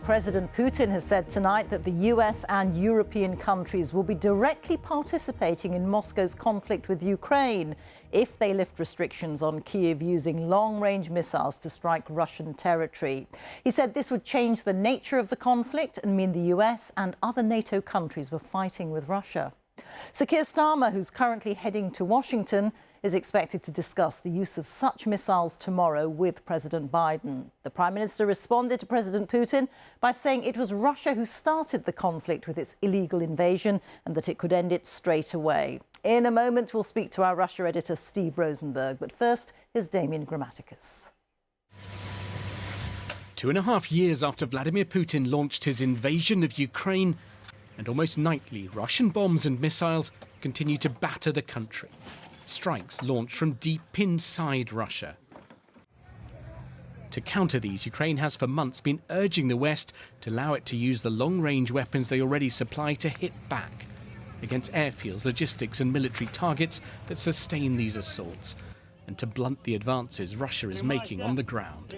President Putin has said tonight that the US and European countries will be directly participating in Moscow's conflict with Ukraine if they lift restrictions on Kyiv using long-range missiles to strike Russian territory. He said this would change the nature of the conflict and mean the US and other NATO countries were fighting with Russia. Sir Keir Starmer, who's currently heading to Washington, is expected to discuss the use of such missiles tomorrow with President Biden. The Prime Minister responded to President Putin by saying it was Russia who started the conflict with its illegal invasion and that it could end it straight away. In a moment, we'll speak to our Russia editor, Steve Rosenberg. But first, here's Damian Grammaticas. 2.5 years after Vladimir Putin launched his invasion of Ukraine, and almost nightly, Russian bombs and missiles continue to batter the country. Strikes launched from deep inside Russia. To counter these, Ukraine has for months been urging the West to allow it to use the long-range weapons they already supply to hit back against airfields, logistics and military targets that sustain these assaults, and to blunt the advances Russia is making on the ground.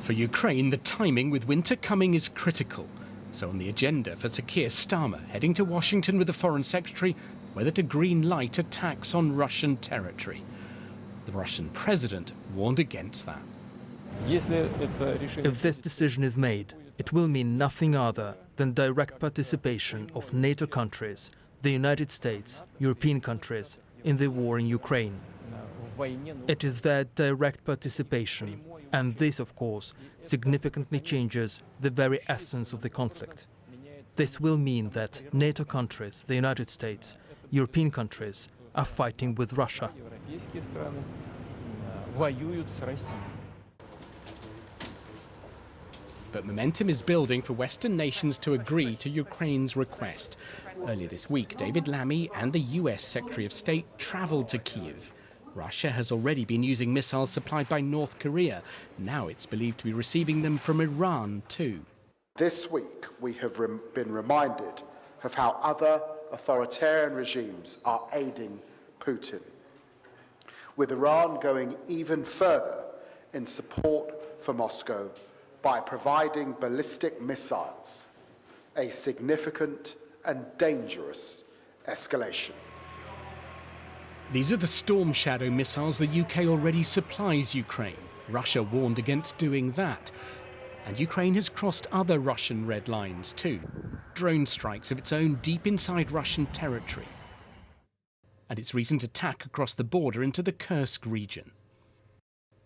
For Ukraine, the timing with winter coming is critical. So on the agenda for Sir Keir Starmer, heading to Washington with the Foreign Secretary, whether to green light attacks on Russian territory. The Russian president warned against that. If this decision is made, it will mean nothing other than direct participation of NATO countries, the United States, European countries, in the war in Ukraine. It is their direct participation, and this, of course, significantly changes the very essence of the conflict. This will mean that NATO countries, the United States, European countries are fighting with Russia. But momentum is building for Western nations to agree to Ukraine's request. Earlier this week, David Lammy and the US Secretary of State travelled to Kyiv. Russia has already been using missiles supplied by North Korea. Now it's believed to be receiving them from Iran too. This week we have been reminded of how other authoritarian regimes are aiding Putin, with Iran going even further in support for Moscow by providing ballistic missiles, a significant and dangerous escalation. These are the Storm Shadow missiles the UK already supplies Ukraine. Russia warned against doing that. And Ukraine has crossed other Russian red lines too. Drone strikes of its own deep inside Russian territory. And its recent attack across the border into the Kursk region.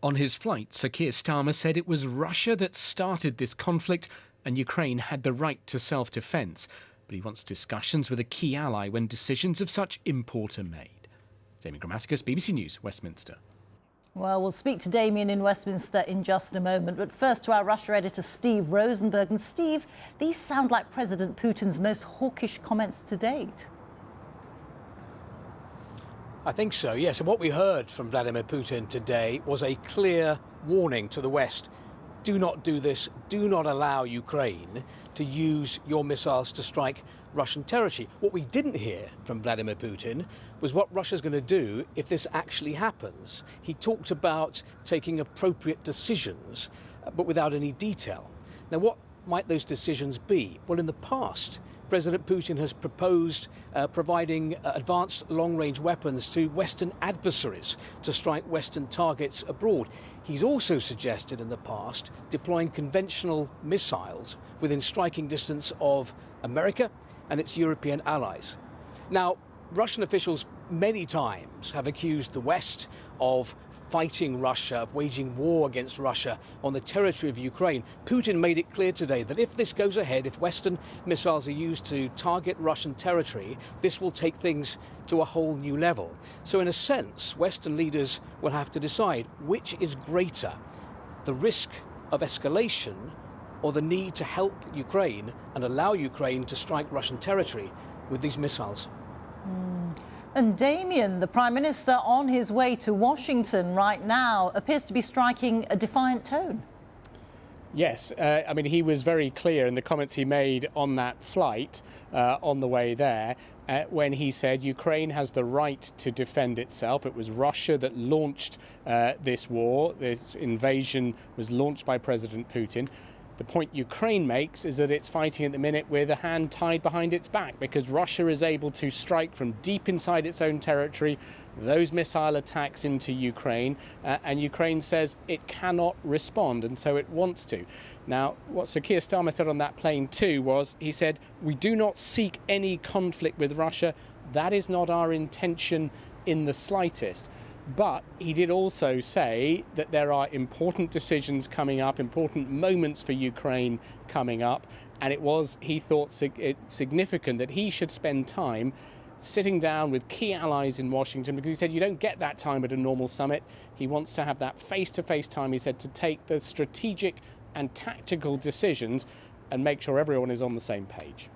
On his flight, Sir Keir Starmer said it was Russia that started this conflict and Ukraine had the right to self-defence. But he wants discussions with a key ally when decisions of such import are made. Damian Grammaticas, BBC News, Westminster. Well, we'll speak to Damian in Westminster in just a moment. But first to our Russia editor, Steve Rosenberg. And Steve, these sound like President Putin's most hawkish comments to date. I think so, yes. And what we heard from Vladimir Putin today was a clear warning to the West. Do not do this. Do not allow Ukraine to use your missiles to strike Russian territory. What we didn't hear from Vladimir Putin was what Russia's going to do if this actually happens. He talked about taking appropriate decisions, but without any detail. Now, what might those decisions be? Well, in the past, President Putin has proposed providing advanced long-range weapons to Western adversaries to strike Western targets abroad. He's also suggested in the past deploying conventional missiles within striking distance of America and its European allies. Now, Russian officials many times have accused the West of fighting Russia, of waging war against Russia on the territory of Ukraine. Putin made it clear today that if this goes ahead, if Western missiles are used to target Russian territory, this will take things to a whole new level. So in a sense, Western leaders will have to decide which is greater, the risk of escalation or the need to help Ukraine and allow Ukraine to strike Russian territory with these missiles. And Damian, the Prime Minister, on his way to Washington right now, appears to be striking a defiant tone. Yes, I mean, he was very clear in the comments he made on that flight on the way there when he said Ukraine has the right to defend itself. It was Russia that launched this war. This invasion was launched by President Putin. The point Ukraine makes is that it's fighting at the minute with a hand tied behind its back because Russia is able to strike from deep inside its own territory, those missile attacks into Ukraine, and Ukraine says it cannot respond, and so it wants to. Now, what Sir Keir Starmer said on that plane too was, he said, we do not seek any conflict with Russia. That is not our intention in the slightest. But he did also say that there are important decisions coming up, important moments for Ukraine coming up, and it was, he thought, significant that he should spend time sitting down with key allies in Washington, because he said you don't get that time at a normal summit. He wants to have that face-to-face time, he said, to take the strategic and tactical decisions and make sure everyone is on the same page.